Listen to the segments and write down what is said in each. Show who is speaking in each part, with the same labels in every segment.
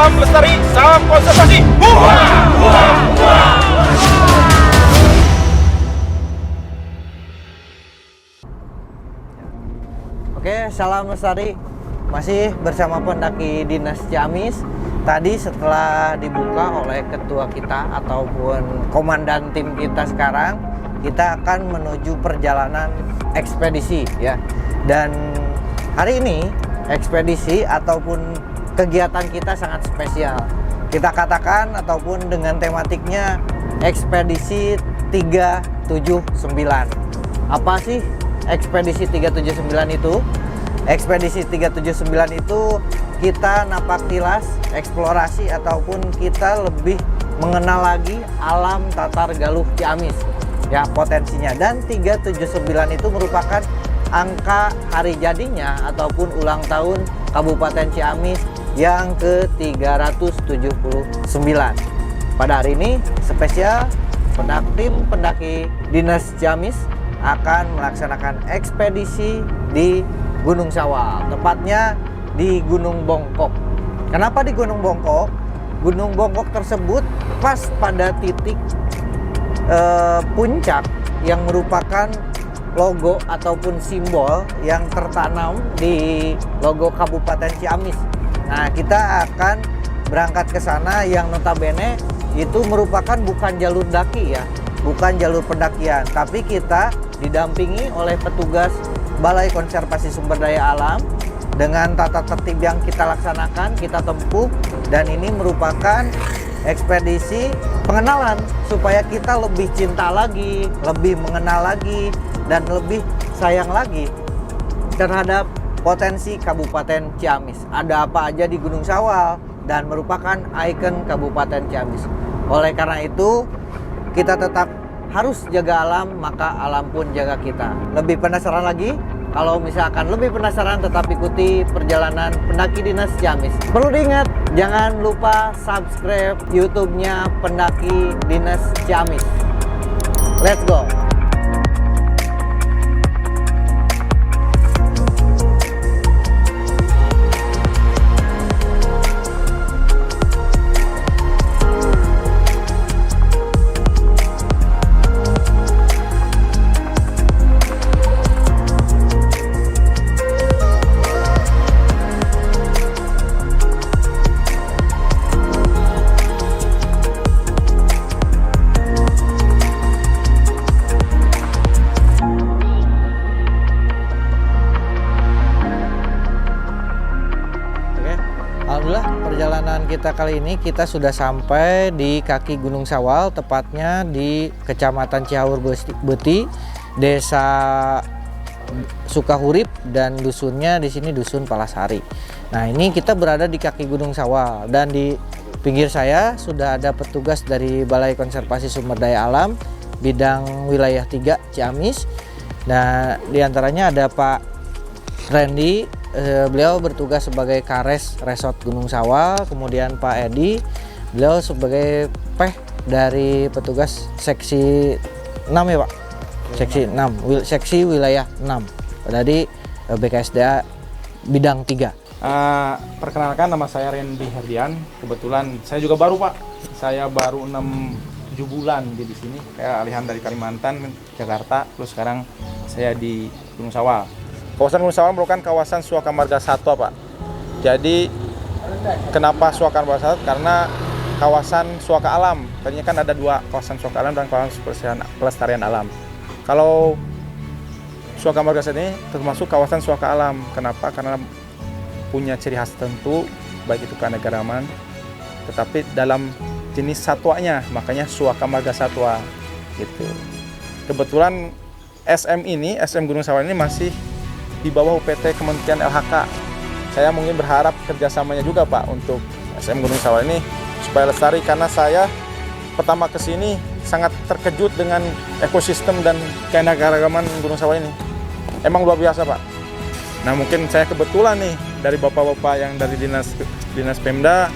Speaker 1: salam lestari, salam konservasi.
Speaker 2: Oke, salam lestari. Masih bersama pendaki Dinas Ciamis. Tadi setelah dibuka oleh ketua kita ataupun komandan tim kita sekarang, kita akan menuju perjalanan ekspedisi ya. Dan hari ini ekspedisi ataupun kegiatan kita sangat spesial. Kita katakan ataupun dengan tematiknya ekspedisi 379. Apa sih ekspedisi 379 itu? Ekspedisi 379 itu kita napak tilas, eksplorasi ataupun kita lebih mengenal lagi alam Tatar Galuh Ciamis ya potensinya. Dan 379 itu merupakan angka hari jadinya ataupun ulang tahun Kabupaten Ciamis yang ke-379. Pada hari ini spesial tim pendaki Dinas Ciamis akan melaksanakan ekspedisi di Gunung Sawal, tepatnya di Gunung Bongkok. Kenapa di Gunung Bongkok? Gunung Bongkok tersebut pas pada titik puncak yang merupakan logo ataupun simbol yang tertanam di logo Kabupaten Ciamis. Nah, kita akan berangkat ke sana yang notabene itu merupakan bukan jalur daki ya, bukan jalur pendakian, tapi kita didampingi oleh petugas Balai Konservasi Sumber Daya Alam dengan tata tertib yang kita laksanakan, kita tempuh, dan ini merupakan ekspedisi pengenalan supaya kita lebih cinta lagi, lebih mengenal lagi, dan lebih sayang lagi terhadap potensi Kabupaten Ciamis. Ada apa aja di Gunung Sawal dan merupakan ikon Kabupaten Ciamis. Oleh karena itu, kita tetap harus jaga alam, maka alam pun jaga kita. Lebih penasaran lagi? Kalau misalkan lebih penasaran, tetap ikuti perjalanan pendaki Dinas Ciamis. Perlu diingat, jangan lupa subscribe YouTube-nya Pendaki Dinas Ciamis. Let's go! Alhamdulillah, perjalanan kita kali ini kita sudah sampai di kaki Gunung Sawal, tepatnya di Kecamatan Cihaur Beuti, Desa Sukahurip, dan dusunnya di sini Dusun Palasari. Nah, ini kita berada di kaki Gunung Sawal dan di pinggir saya sudah ada petugas dari Balai Konservasi Sumber Daya Alam bidang wilayah 3 Ciamis. Nah, diantaranya ada Pak Randy. Beliau bertugas sebagai Kares Resort Gunung Sawal, kemudian Pak Edi, beliau sebagai dari petugas seksi 6 ya Pak? Seksi 6, seksi wilayah 6 dari BKSDA bidang 3.
Speaker 3: Perkenalkan, nama saya Randy Herdian. Kebetulan saya juga baru Pak, saya baru 6-7 bulan di sini. Saya alihan dari Kalimantan, Jakarta, terus sekarang saya di Gunung Sawal. Kawasan Gunung Sawal merupakan kawasan Suaka Marga Satwa, Pak. Jadi kenapa Suaka Marga Satwa? Karena kawasan suaka alam. Tadinya kan ada 2 kawasan suaka alam dan kawasan pelestarian alam. Kalau Suaka Marga Satwa ini termasuk kawasan suaka alam. Kenapa? Karena punya ciri khas tertentu, baik itu keanekaragaman, tetapi dalam jenis satwanya, makanya Suaka Marga Satwa gitu. Kebetulan SM Gunung Sawal ini masih di bawah UPT Kementerian LHK. Saya mungkin berharap kerjasamanya juga Pak untuk SM Gunung Sawal ini supaya lestari, karena saya pertama kesini sangat terkejut dengan ekosistem dan keanekaragaman Gunung Sawal ini. Emang luar biasa Pak. Nah, mungkin saya kebetulan nih dari bapak-bapak yang dari dinas Pemda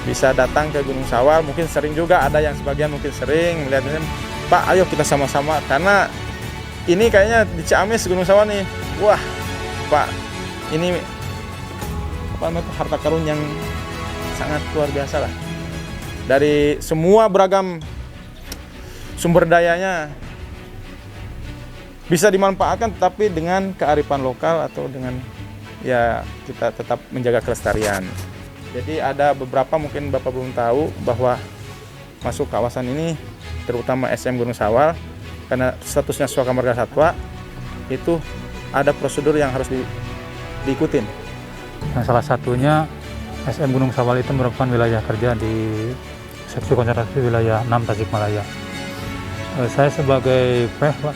Speaker 3: bisa datang ke Gunung Sawal. Mungkin sering juga, ada yang sebagian mungkin sering melihatnya, Pak ayo kita sama-sama, karena ini kayaknya di Ciamis Gunung Sawal nih, wah Pak, ini apa namanya, harta karun yang sangat luar biasa lah. Dari semua beragam sumber dayanya bisa dimanfaatkan, tapi dengan kearifan lokal atau dengan ya kita tetap menjaga kelestarian. Jadi ada beberapa mungkin Bapak belum tahu bahwa masuk kawasan ini terutama SM Gunung Sawal karena statusnya Suaka Marga Satwa itu ada prosedur yang harus diikutin.
Speaker 4: Nah, salah satunya SM Gunung Sawal itu merupakan wilayah kerja di Seksi Konservasi Wilayah 6 Tasikmalaya. Saya sebagai PEH,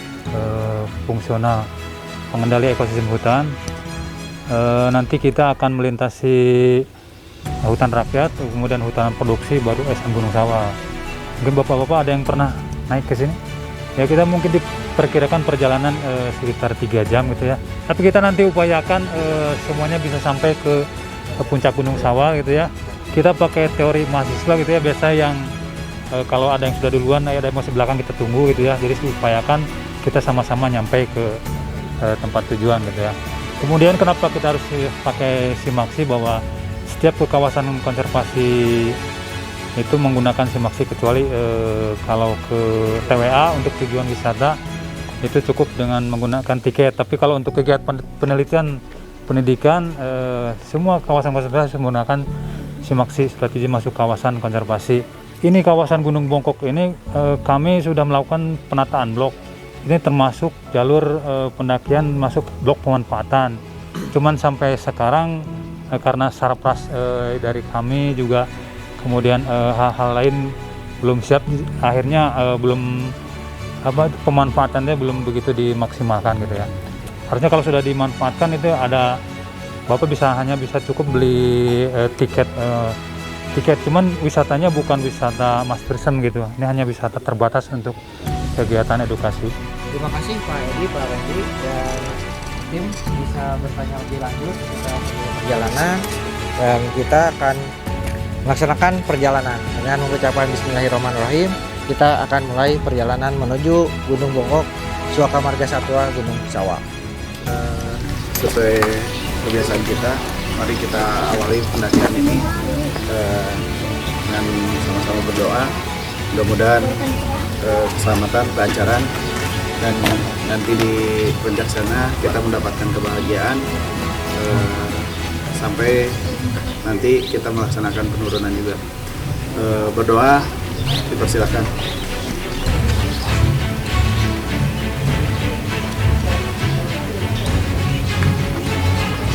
Speaker 4: fungsional pengendali ekosistem hutan, nanti kita akan melintasi hutan rakyat, kemudian hutan produksi, baru SM Gunung Sawal. Mungkin bapak-bapak ada yang pernah naik ke sini? Ya kita mungkin diperkirakan perjalanan sekitar 3 jam gitu ya. Tapi kita nanti upayakan semuanya bisa sampai ke puncak Gunung Sawal gitu ya. Kita pakai teori mahasiswa gitu ya, biasa yang kalau ada yang sudah duluan, ada yang masih belakang kita tunggu gitu ya. Jadi upayakan kita sama-sama nyampe ke tempat tujuan gitu ya. Kemudian kenapa kita harus pakai simaksi, bahwa setiap ke kawasan konservasi itu menggunakan simaksi, kecuali kalau ke TWA untuk tujuan wisata itu cukup dengan menggunakan tiket. Tapi kalau untuk kegiatan penelitian pendidikan, semua kawasan konservasi menggunakan simaksi strategi masuk kawasan konservasi. Ini kawasan Gunung Bongkok ini kami sudah melakukan penataan blok. Ini termasuk jalur pendakian masuk blok pemanfaatan. Cuman sampai sekarang karena sarpras dari kami juga, kemudian hal-hal lain belum siap, akhirnya belum pemanfaatannya belum begitu dimaksimalkan gitu ya. Harusnya kalau sudah dimanfaatkan itu ada, Bapak hanya bisa cukup beli tiket, cuman wisatanya bukan wisata mass tourism gitu. Ini hanya wisata terbatas untuk kegiatan edukasi.
Speaker 2: Terima kasih Pak Edi, Pak Randy, dan tim bisa bertanya lebih lanjut tentang perjalanan, dan kita akan melaksanakan perjalanan dengan mengucapkan Bismillahirrahmanirrahim. Kita akan mulai perjalanan menuju Gunung Bongkok, Suaka Marga Satwa Gunung Sawal.
Speaker 5: Sesuai kebiasaan kita, mari kita awali pendakian ini dengan sama-sama berdoa. Mudah-mudahan keselamatan, kelancaran, dan nanti di puncak sana kita mendapatkan kebahagiaan sampai nanti kita melaksanakan penurunan juga. Berdoa, dipersilakan.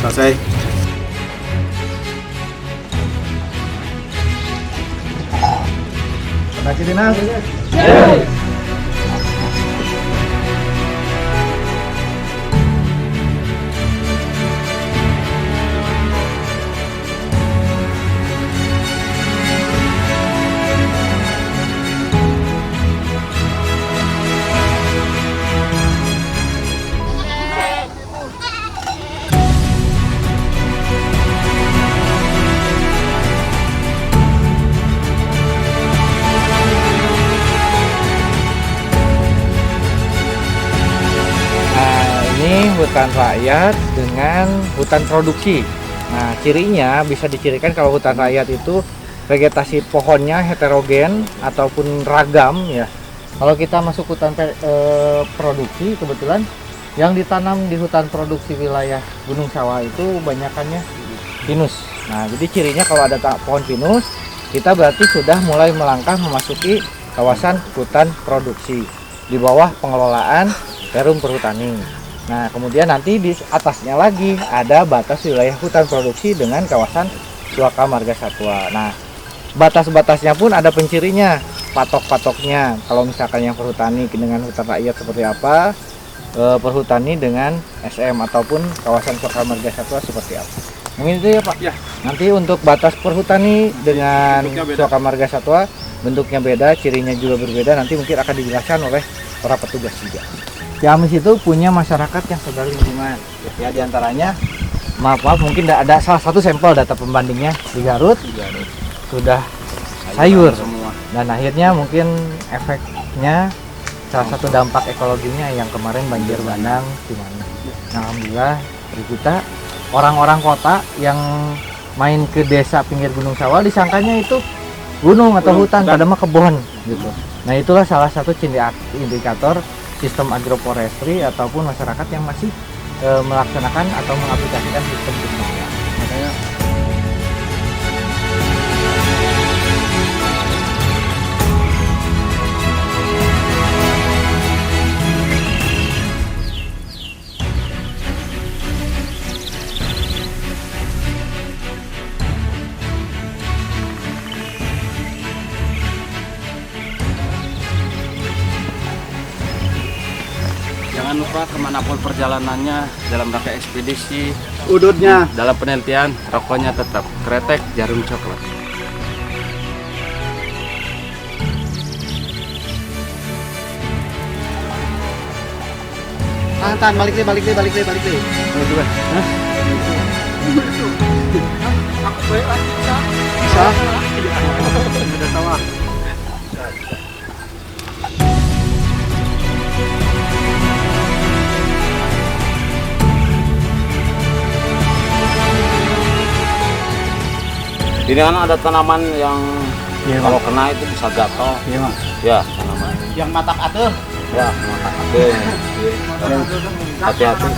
Speaker 5: Selesai.
Speaker 2: Terima kasih Dinas. Hutan rakyat dengan hutan produksi. Nah, cirinya bisa dicirikan kalau hutan rakyat itu vegetasi pohonnya heterogen ataupun ragam ya. Kalau kita masuk hutan produksi, kebetulan yang ditanam di hutan produksi wilayah Gunung Sawal itu banyakannya pinus. Nah, jadi cirinya kalau ada pohon pinus, kita berarti sudah mulai melangkah memasuki kawasan hutan produksi di bawah pengelolaan Perum Perhutani. Nah, kemudian nanti di atasnya lagi ada batas wilayah hutan produksi dengan kawasan Suaka Marga Satwa. Nah, batas-batasnya pun ada pencirinya, patok-patoknya. Kalau misalkan yang perhutani dengan hutan rakyat seperti apa, perhutani dengan SM ataupun kawasan Suaka Marga Satwa seperti apa. Mungkin itu ya Pak.
Speaker 3: Ya.
Speaker 2: Nanti untuk batas perhutani dengan Suaka Marga Satwa bentuknya beda, cirinya juga berbeda. Nanti mungkin akan dijelaskan oleh para petugas juga. Ciamis itu punya masyarakat yang sadar lingkungan. Ya, diantaranya, maaf mungkin ada salah satu sampel data pembandingnya di Garut sudah sayur semua. Dan akhirnya mungkin efeknya salah satu dampak ekologinya yang kemarin banjir bandang di mana. Nah, alhamdulillah dari kita orang-orang kota yang main ke desa pinggir Gunung Sawal disangkanya itu gunung atau hutan, padahal mah kebun gitu. Nah itulah salah satu indikator sistem agroforestry ataupun masyarakat yang masih melaksanakan atau mengaplikasikan sistem sistemnya. Makanya
Speaker 1: Jangan lupa kemanapun perjalanannya dalam rangka ekspedisi,
Speaker 5: Udutnya.
Speaker 1: dalam penelitian, rokoknya tetap kretek jarum coklat.
Speaker 5: Tahan, balik deh. Bisa. Udah tahu.
Speaker 1: Ini kan ada tanaman yang
Speaker 4: Iya,
Speaker 1: kalau kena itu bisa gatal.
Speaker 4: Iya, Mak.
Speaker 1: Ya, tanaman.
Speaker 5: Yang matak atuh.
Speaker 1: Ya, mata hati. Hati-hati.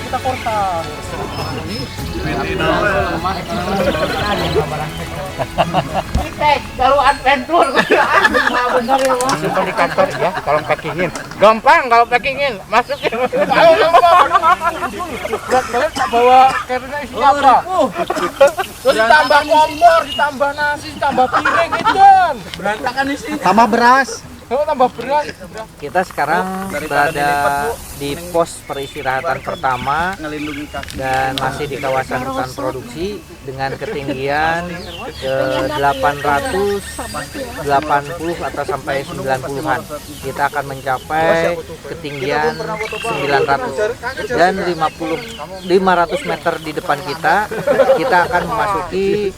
Speaker 3: Kita korta.
Speaker 2: kalau adventure bener ya Mas.
Speaker 3: Simpan di kantor ya, tolong packingin. Gampang kalau packingin, masukin. Ayo berat banget tak bawa karena isinya apa? Terus ditambah kompor, ditambah nasi, ditambah piring itu. Berantakan isi.
Speaker 5: Tambah beras.
Speaker 3: Oh, tambah beras.
Speaker 2: Kita sekarang berada di pos peristirahatan pertama dan masih di kawasan hutan produksi dengan ketinggian 880 atau sampai 90-an. Kita akan mencapai ketinggian 900 dan 500 meter di depan kita akan memasuki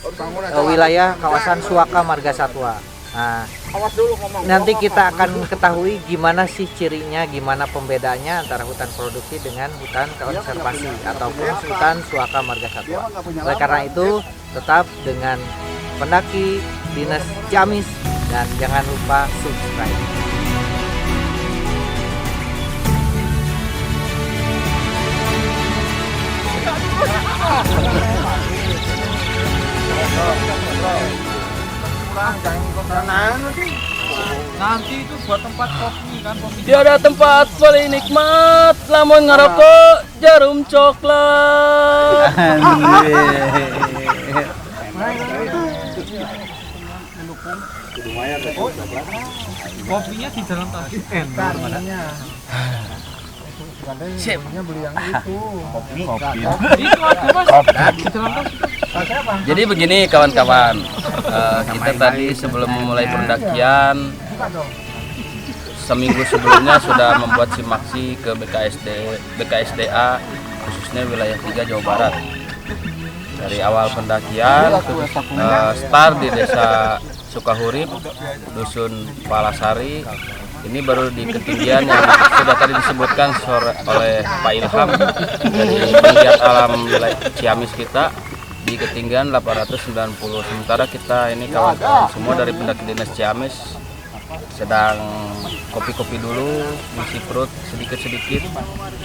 Speaker 2: wilayah kawasan Suaka Marga Satwa. Nah, nanti kita akan ketahui gimana sih cirinya, gimana pembedanya antara hutan produksi dengan hutan konservasi ataupun hutan Suaka Marga Satwa. Oleh karena itu, tetap dengan pendaki Dinas Ciamis dan jangan lupa subscribe.
Speaker 3: Nanti itu buat tempat kopi kan, kopi.
Speaker 6: Tiada tempat paling nikmat lamun ngerokok jarum coklat.
Speaker 3: Kopinya di jalan tadi.
Speaker 1: Jadi begini kawan-kawan, kita tadi sebelum memulai pendakian seminggu sebelumnya sudah membuat simaksi ke BKSDA khususnya wilayah 3 Jawa Barat. Dari awal pendakian start di Desa Sukahurip, Dusun Palasari. Ini baru di ketinggian yang sudah tadi disebutkan oleh Pak Ilham dari penggiat alam wilayah Ciamis kita di ketinggian 890. Sementara kita ini kawan-kawan semua dari pendaki Dinas Ciamis sedang kopi-kopi dulu, ngisi perut sedikit-sedikit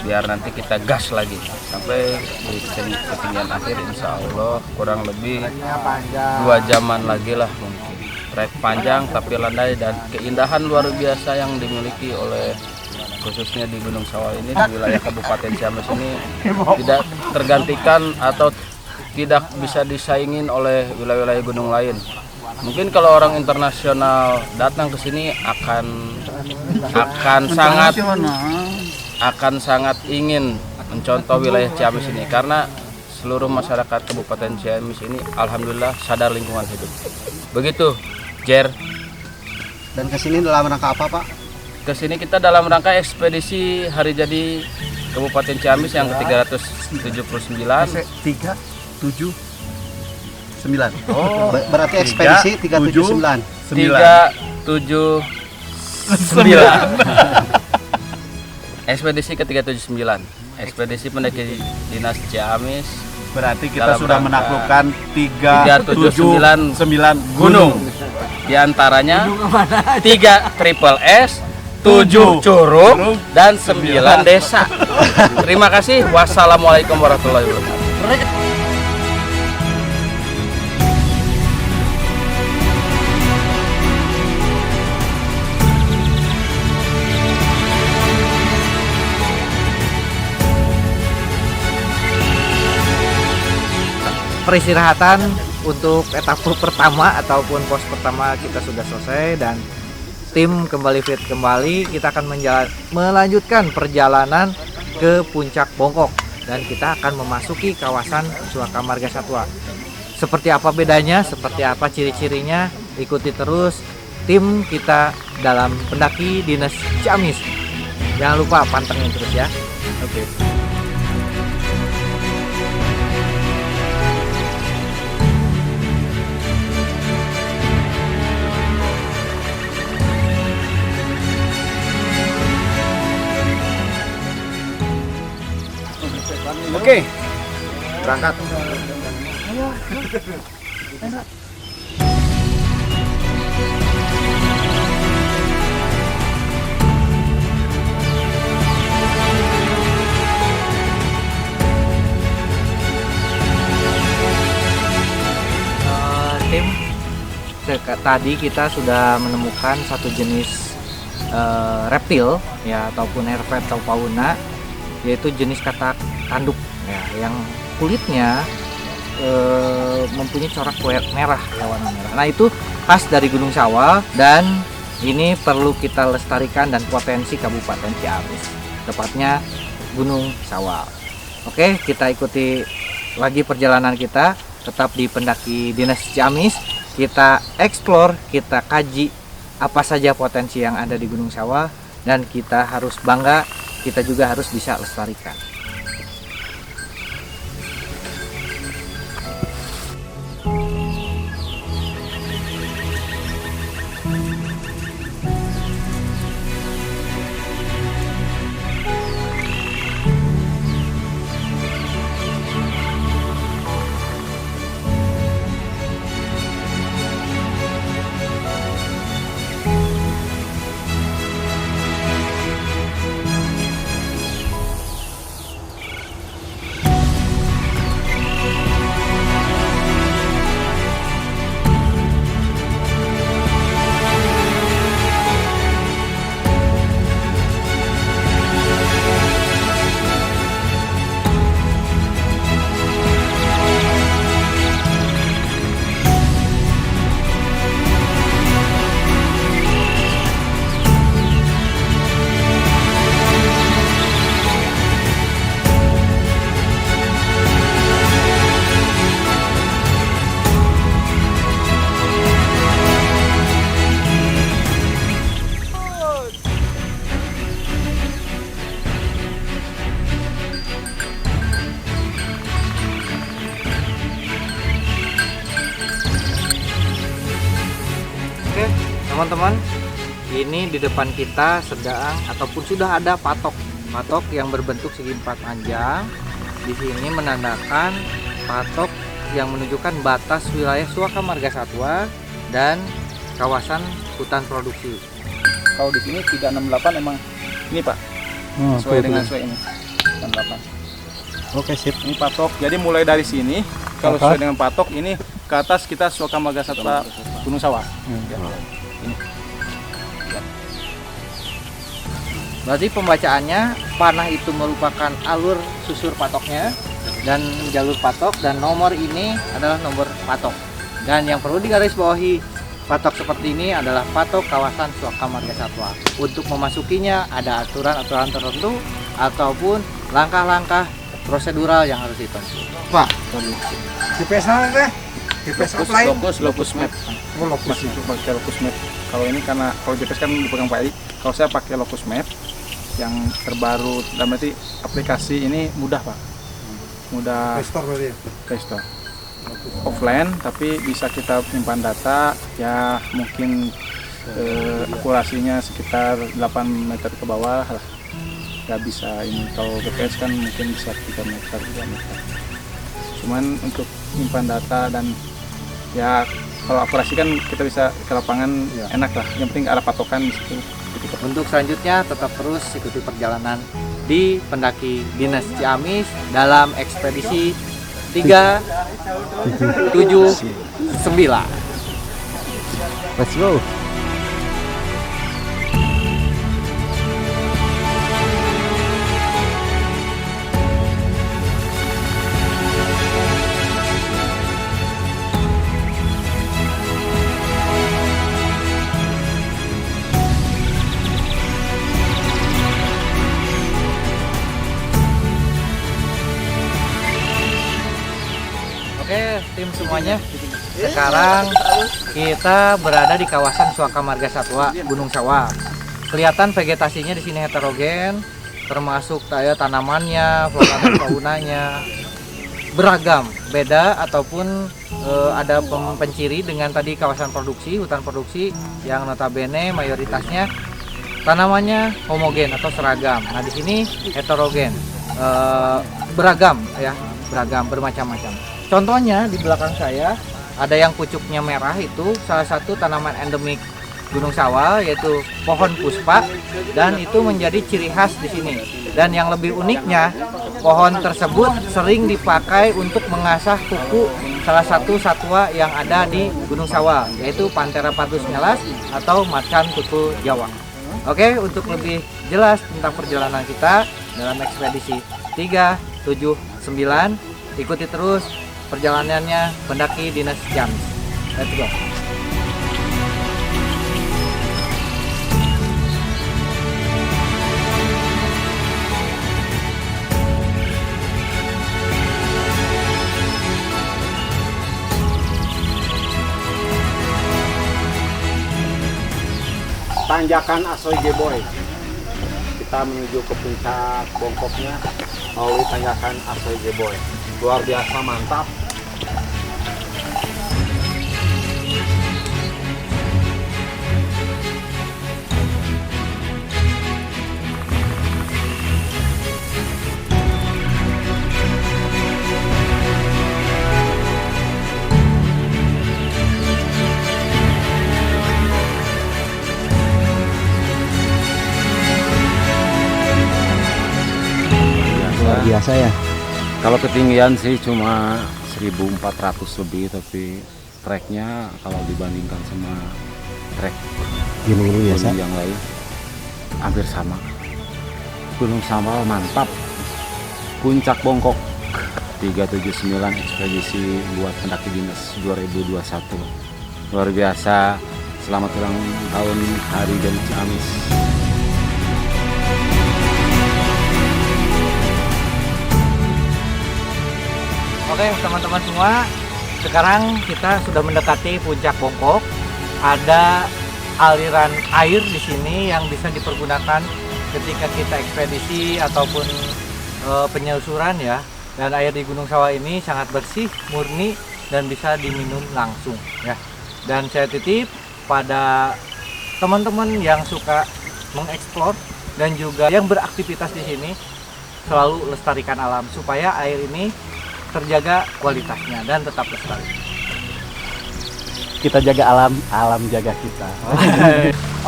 Speaker 1: biar nanti kita gas lagi sampai di ketinggian akhir insya Allah kurang lebih 2 jaman lagi lah mungkin. Trek panjang tapi landai dan keindahan luar biasa yang dimiliki oleh khususnya di Gunung Sawal ini di wilayah Kabupaten Ciamis ini tidak tergantikan atau tidak bisa disaingin oleh wilayah-wilayah gunung lain. Mungkin kalau orang internasional datang ke sini akan sangat ingin mencontoh wilayah Ciamis ini karena seluruh masyarakat Kabupaten Ciamis ini alhamdulillah sadar lingkungan hidup. Begitu, Jer.
Speaker 5: Dan kesini dalam rangka apa, Pak?
Speaker 1: Kesini kita dalam rangka ekspedisi hari jadi Kabupaten Ciamis yang ke-379.
Speaker 5: 379. Oh, berarti ekspedisi 379.
Speaker 1: Ekspedisi ke-379. Ekspedisi pendaki Dinas Ciamis.
Speaker 5: Berarti kita
Speaker 1: Dalam
Speaker 5: sudah
Speaker 1: rangka
Speaker 5: menaklukkan
Speaker 1: 379
Speaker 5: gunung.
Speaker 1: Di antaranya 3 triple S, 7 curug, dan 9 desa. Terima kasih. Wassalamualaikum warahmatullahi wabarakatuh.
Speaker 2: Peristirahatan untuk etapa pertama ataupun pos pertama kita sudah selesai dan tim kembali fit kembali. Kita akan melanjutkan perjalanan ke Puncak Bongkok dan kita akan memasuki kawasan Suaka Marga Satwa. Seperti apa bedanya, seperti apa ciri-cirinya, ikuti terus tim kita dalam pendaki Dinas Ciamis. Jangan lupa pantengin terus ya. Oke.
Speaker 5: Oke, berangkat.
Speaker 2: Tim, tadi kita sudah menemukan satu jenis reptil ya ataupun herpet atau fauna, yaitu jenis katak tanduk ya, yang kulitnya mempunyai corak merah ya, warna merah. Nah, itu khas dari Gunung Sawal dan ini perlu kita lestarikan dan potensi Kabupaten Ciamis, tepatnya Gunung Sawal. Oke, kita ikuti lagi perjalanan kita tetap di pendaki Dinas Ciamis. Kita explore, kita kaji apa saja potensi yang ada di Gunung Sawal dan kita harus bangga, kita juga harus bisa lestarikan. Teman-teman, ini di depan kita sedang ataupun sudah ada patok yang berbentuk segi empat panjang. Di sini menandakan patok yang menunjukkan batas wilayah Suaka Marga Satwa dan kawasan hutan produksi.
Speaker 3: Kalau di sini 368 emang ini Pak, sesuai dengan sesuai ini 368.
Speaker 5: Oke, sip.
Speaker 3: Ini patok, jadi mulai dari sini kalau sesuai dengan patok ini ke atas kita Suaka Marga Satwa Gunung Sawal.
Speaker 2: Berarti pembacaannya panah itu merupakan alur susur patoknya dan jalur patok, dan nomor ini adalah nomor patok. Dan yang perlu digarisbawahi, patok seperti ini adalah patok kawasan Suaka Marga Satwa. Untuk memasukinya ada aturan-aturan tertentu ataupun langkah-langkah prosedural yang harus ditempuh. Pak,
Speaker 5: GPS teh? GPS offline?
Speaker 3: Locus map.
Speaker 5: Locus
Speaker 3: Itu pakai locus map. Kalau ini karena kalau GPS kan dipegang Pak Edi, kalau saya pakai locus map yang terbaru, dan berarti aplikasi ini mudah Pak, mudah
Speaker 5: Store berarti.
Speaker 3: Play Store. offline, tapi bisa kita menyimpan data ya mungkin akurasinya sekitar 8 meter ke bawah lah. Nggak bisa ini, kalau GPS kan mungkin bisa 3 meter, 2 meter. Cuman untuk menyimpan data dan ya kalau akurasi kan kita bisa ke lapangan enak lah. Yang penting arah patokan di situ.
Speaker 2: Untuk selanjutnya tetap terus ikuti perjalanan di pendaki Dinas Ciamis dalam ekspedisi 379. Let's go. Oke, tim semuanya. Sekarang kita berada di kawasan Suaka Marga Satwa, Gunung Sawal. Kelihatan vegetasinya di sini heterogen, termasuk tanamannya, flora dan faunanya beragam, beda ataupun ada penciri dengan tadi kawasan produksi, hutan produksi yang notabene mayoritasnya tanamannya homogen atau seragam. Nah, di sini heterogen, beragam ya, beragam, bermacam-macam. Contohnya di belakang saya ada yang pucuknya merah, itu salah satu tanaman endemik Gunung Sawal, yaitu pohon puspa, dan itu menjadi ciri khas di sini. Dan yang lebih uniknya, pohon tersebut sering dipakai untuk mengasah kuku salah satu satwa yang ada di Gunung Sawal, yaitu Panthera pardus melas atau macan kuku Jawa. Oke, untuk lebih jelas tentang perjalanan kita dalam ekspedisi 379, ikuti terus perjalanannya pendaki Dinas Ciamis. Let's go.
Speaker 5: Tanjakan Asoy Jeboy. Kita menuju ke puncak bongkoknya melalui tanjakan Asoy Jeboy. Luar biasa mantap.
Speaker 2: Luar biasa ya.
Speaker 5: Kalau ketinggian sih cuma 1400 lebih, tapi treknya kalau dibandingkan sama trek
Speaker 2: Gunung biasa.
Speaker 5: yang lain hampir sama. Gunung Sawal mantap. Puncak Bongkok 379 ekspedisi buat pendaki dinas 2021. Luar biasa. Selamat ulang tahun Hari Jadi Ciamis.
Speaker 2: Oke teman-teman semua, sekarang kita sudah mendekati puncak Bongkok. Ada aliran air di sini yang bisa dipergunakan ketika kita ekspedisi ataupun penyusuran ya. Dan air di Gunung Sawal ini sangat bersih, murni, dan bisa diminum langsung ya. Dan saya titip pada teman-teman yang suka mengeksplor dan juga yang beraktivitas di sini, selalu lestarikan alam supaya air ini terjaga kualitasnya dan tetap lestari.
Speaker 6: Kita jaga alam, alam jaga kita.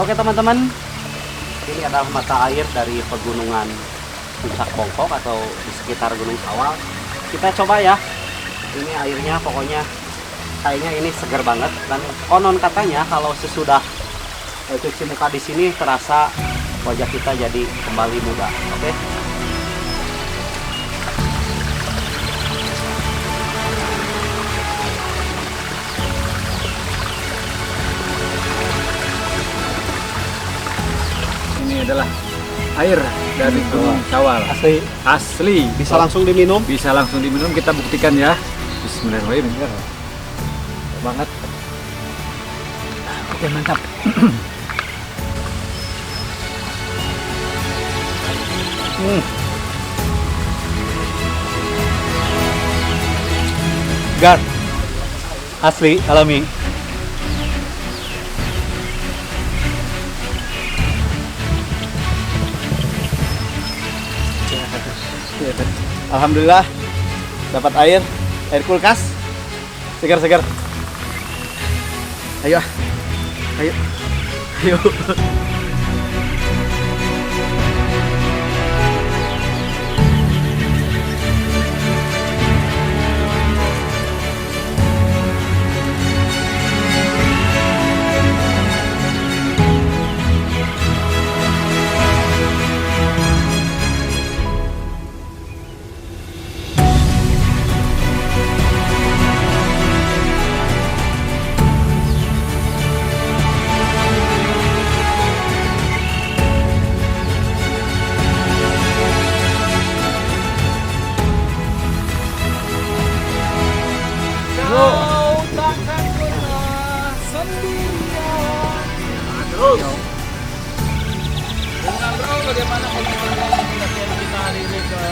Speaker 6: Oke teman-teman, ini adalah mata air dari pegunungan Puncak Bongkok atau di sekitar Gunung Sawal. Kita coba ya. Ini airnya pokoknya kayaknya ini segar banget, dan konon katanya kalau sesudah cuci muka di sini terasa wajah kita jadi kembali muda. Oke.
Speaker 5: Ini adalah air dari Gunung Sawal. Asli.
Speaker 6: Bisa langsung diminum.
Speaker 5: Bisa langsung diminum, kita buktikan ya. Bismillahirrahmanirrahim. Banget. Oke, mantap.
Speaker 3: Gar,
Speaker 6: Asli, alami. Alhamdulillah dapat air kulkas, segar-segar. Ayo, ayo, ayo.
Speaker 1: Bagaimana pendakian kita hari ini ke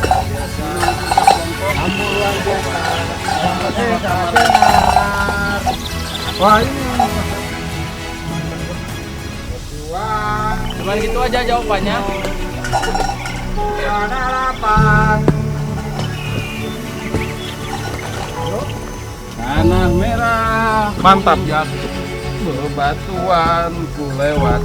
Speaker 2: Luar biasa. Sangat benar. Wah, ini
Speaker 1: Cuman gitu aja jawabannya. Tanah merah.
Speaker 3: Mantap.
Speaker 1: Bebatuan ku lewat.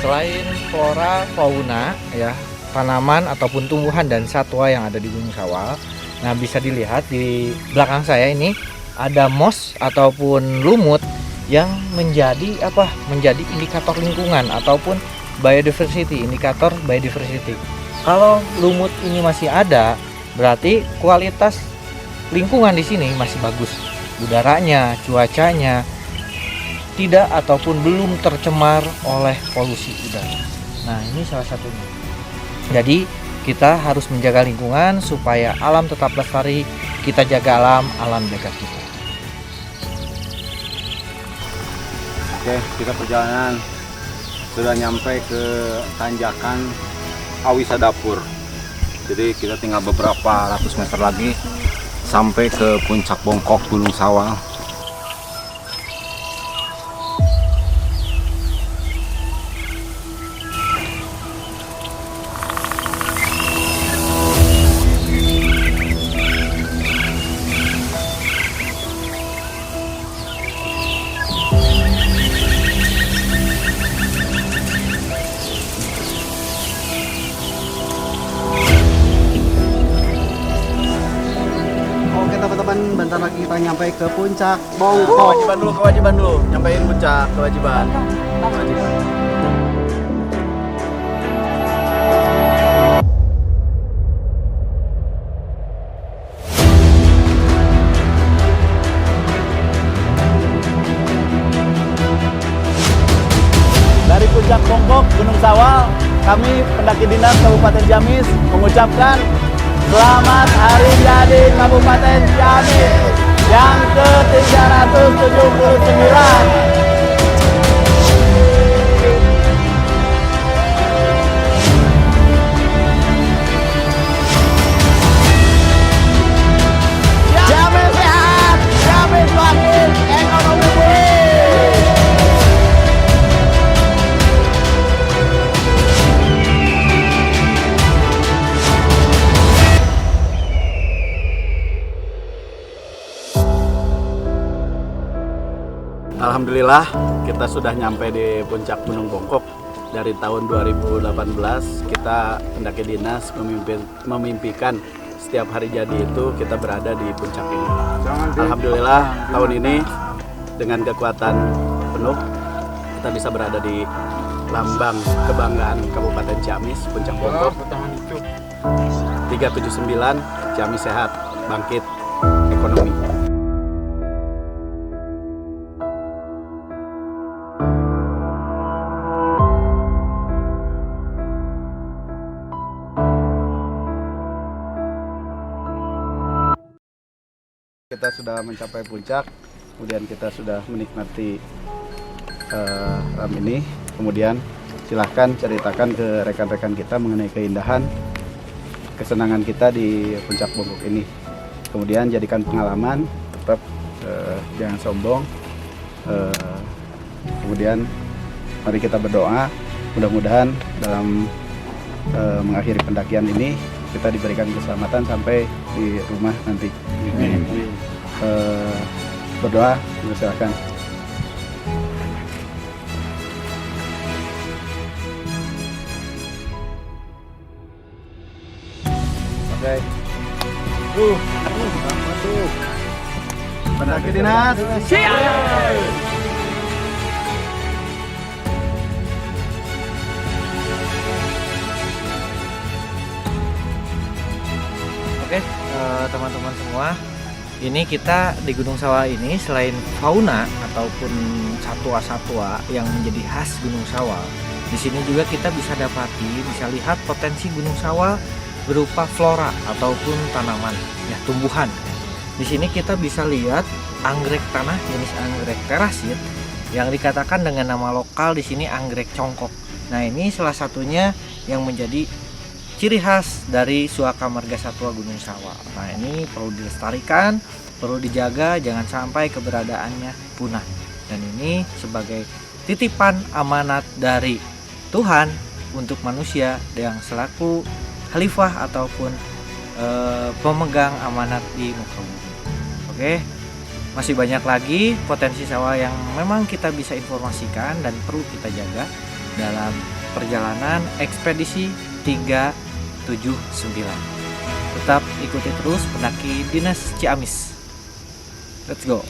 Speaker 2: selain flora, fauna, ya, tanaman ataupun tumbuhan dan satwa yang ada di Gunung Sawal. Nah, bisa dilihat di belakang saya ini ada moss ataupun lumut yang menjadi menjadi indikator lingkungan ataupun biodiversity, indikator biodiversity. Kalau lumut ini masih ada, berarti kualitas lingkungan di sini masih bagus. Udaranya, cuacanya tidak ataupun belum tercemar oleh polusi udara. Nah, ini salah satunya. Jadi, kita harus menjaga lingkungan supaya alam tetap lestari. Kita jaga alam, alam jaga kita.
Speaker 5: Oke, kita perjalanan sudah nyampe ke tanjakan Awisadapur. Jadi kita tinggal beberapa ratus meter lagi sampai ke puncak Bongkok Gunung Sawal.
Speaker 6: Bentar lagi kita nyampe ke puncak Bongkok.
Speaker 5: Kewajiban dulu, nyampein puncak, kewajiban.
Speaker 6: Dari puncak Bongkok Gunung Sawal, kami pendaki dinas Kabupaten Ciamis mengucapkan selamat hari jadi Kabupaten Ciamis yang ke-379. Ciamis sehat, Ciamis bangkit, ekonomi pulih.
Speaker 5: Alhamdulillah kita sudah nyampe di puncak Gunung Bongkok. Dari tahun 2018 kita pendaki dinas memimpikan setiap hari jadi itu kita berada di puncak ini. Alhamdulillah tahun ini dengan kekuatan penuh kita bisa berada di lambang kebanggaan Kabupaten Ciamis, puncak Bongkok. 379, Ciamis sehat, bangkit, ekonomi. Kita sudah mencapai puncak. kemudian kita sudah menikmati alam ini. Kemudian silahkan ceritakan ke rekan-rekan kita mengenai keindahan, kesenangan kita di Puncak Bongkok ini. Kemudian jadikan pengalaman, tetap jangan sombong. Kemudian mari kita berdoa, mudah-mudahan dalam mengakhiri pendakian ini kita diberikan keselamatan sampai di rumah nanti. Berdoa, silakan.
Speaker 2: Oke. Apa tuh?
Speaker 5: Pendaki dinas.
Speaker 2: Oke, teman-teman semua, ini kita di Gunung Sawah ini selain fauna ataupun satwa-satwa yang menjadi khas Gunung Sawah, di sini juga kita bisa lihat potensi Gunung Sawah berupa flora ataupun tanaman, ya tumbuhan. Di sini kita bisa lihat anggrek tanah jenis anggrek terasit yang dikatakan dengan nama lokal di sini anggrek congkok. Nah, ini salah satunya yang menjadi ciri khas dari Suaka Marga Satwa Gunung Sawah. Nah, ini perlu dilestarikan, perlu dijaga, jangan sampai keberadaannya punah. Dan ini sebagai titipan amanat dari Tuhan untuk manusia yang selaku khalifah ataupun pemegang amanat di muka bumi. Oke, masih banyak lagi potensi sawah yang memang kita bisa informasikan dan perlu kita jaga dalam perjalanan ekspedisi 379. Tetap ikuti terus pendaki Dinas Ciamis. Let's go.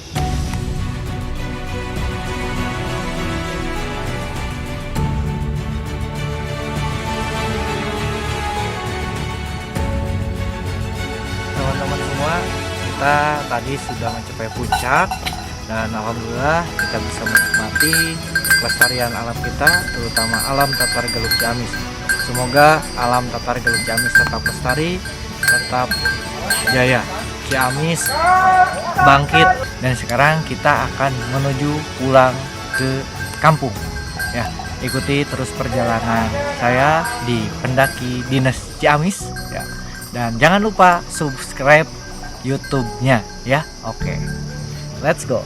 Speaker 2: Teman-teman semua, kita tadi sudah mencapai puncak dan alhamdulillah kita bisa menikmati kelestarian alam kita, terutama alam Tatar Gelug Ciamis. Semoga alam Tatar Gelug Ciamis tetap lestari, tetap jaya. Ciamis bangkit, dan sekarang kita akan menuju pulang ke kampung. Ya, ikuti terus perjalanan saya di pendaki Dinas Ciamis ya. Dan jangan lupa subscribe YouTube-nya ya. Oke. Let's go.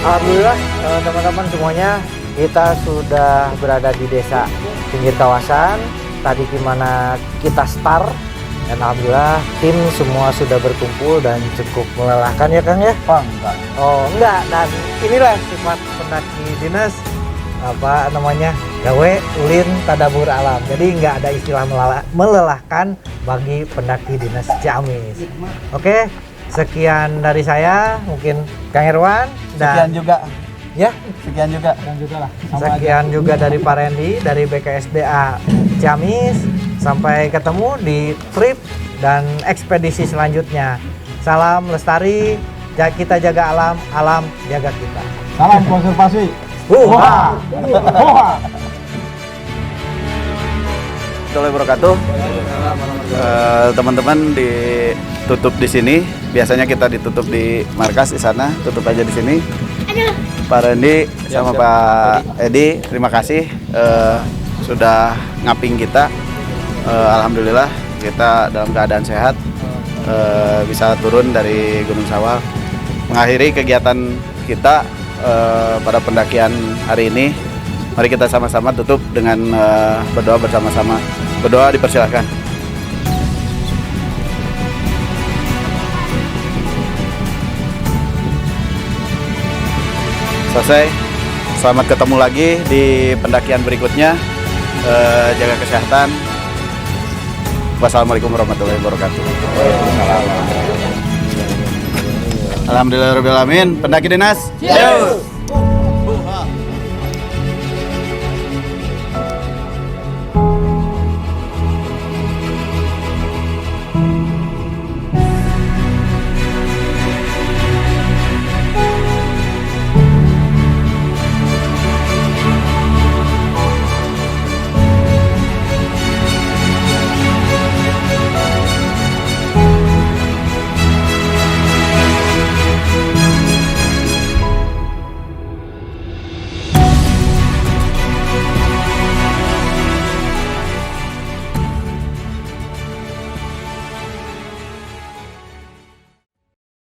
Speaker 2: Alhamdulillah teman-teman semuanya, kita sudah berada di desa pinggir kawasan. Tadi gimana kita start, dan alhamdulillah tim semua sudah berkumpul dan cukup melelahkan ya Kang ya?
Speaker 3: Oh, enggak.
Speaker 2: Oh enggak, dan inilah sifat pendaki dinas, apa namanya, gawe ulin tadabur alam. Jadi nggak ada istilah melelahkan bagi pendaki Dinas Ciamis. Oke, sekian dari saya, mungkin Kang Herwan, dan
Speaker 5: Sekian juga.
Speaker 2: ya
Speaker 5: Sekian juga.
Speaker 3: lah.
Speaker 2: sekian juga dari Pak Randy dari BKSDA Ciamis. Sampai ketemu di trip dan ekspedisi selanjutnya. Salam lestari, kita jaga alam, alam jaga kita.
Speaker 3: Salam konservasi.
Speaker 2: Wah.
Speaker 5: Assalamualaikum warahmatullahi wabarakatuh. Teman-teman, ditutup di sini. Biasanya kita ditutup di markas di sana, tutup aja di sini. Pak Randy sama Pak Edi, terima kasih sudah ngaping kita. Alhamdulillah kita dalam keadaan sehat, bisa turun dari Gunung Sawah, mengakhiri kegiatan kita pada pendakian hari ini. Mari kita sama-sama tutup dengan berdoa bersama-sama. Berdoa dipersilakan. selesai. Selamat ketemu lagi di pendakian berikutnya. Jaga kesehatan. Wassalamualaikum warahmatullahi wabarakatuh. Alhamdulillahirrahmanirrahim. Pendaki Dinas.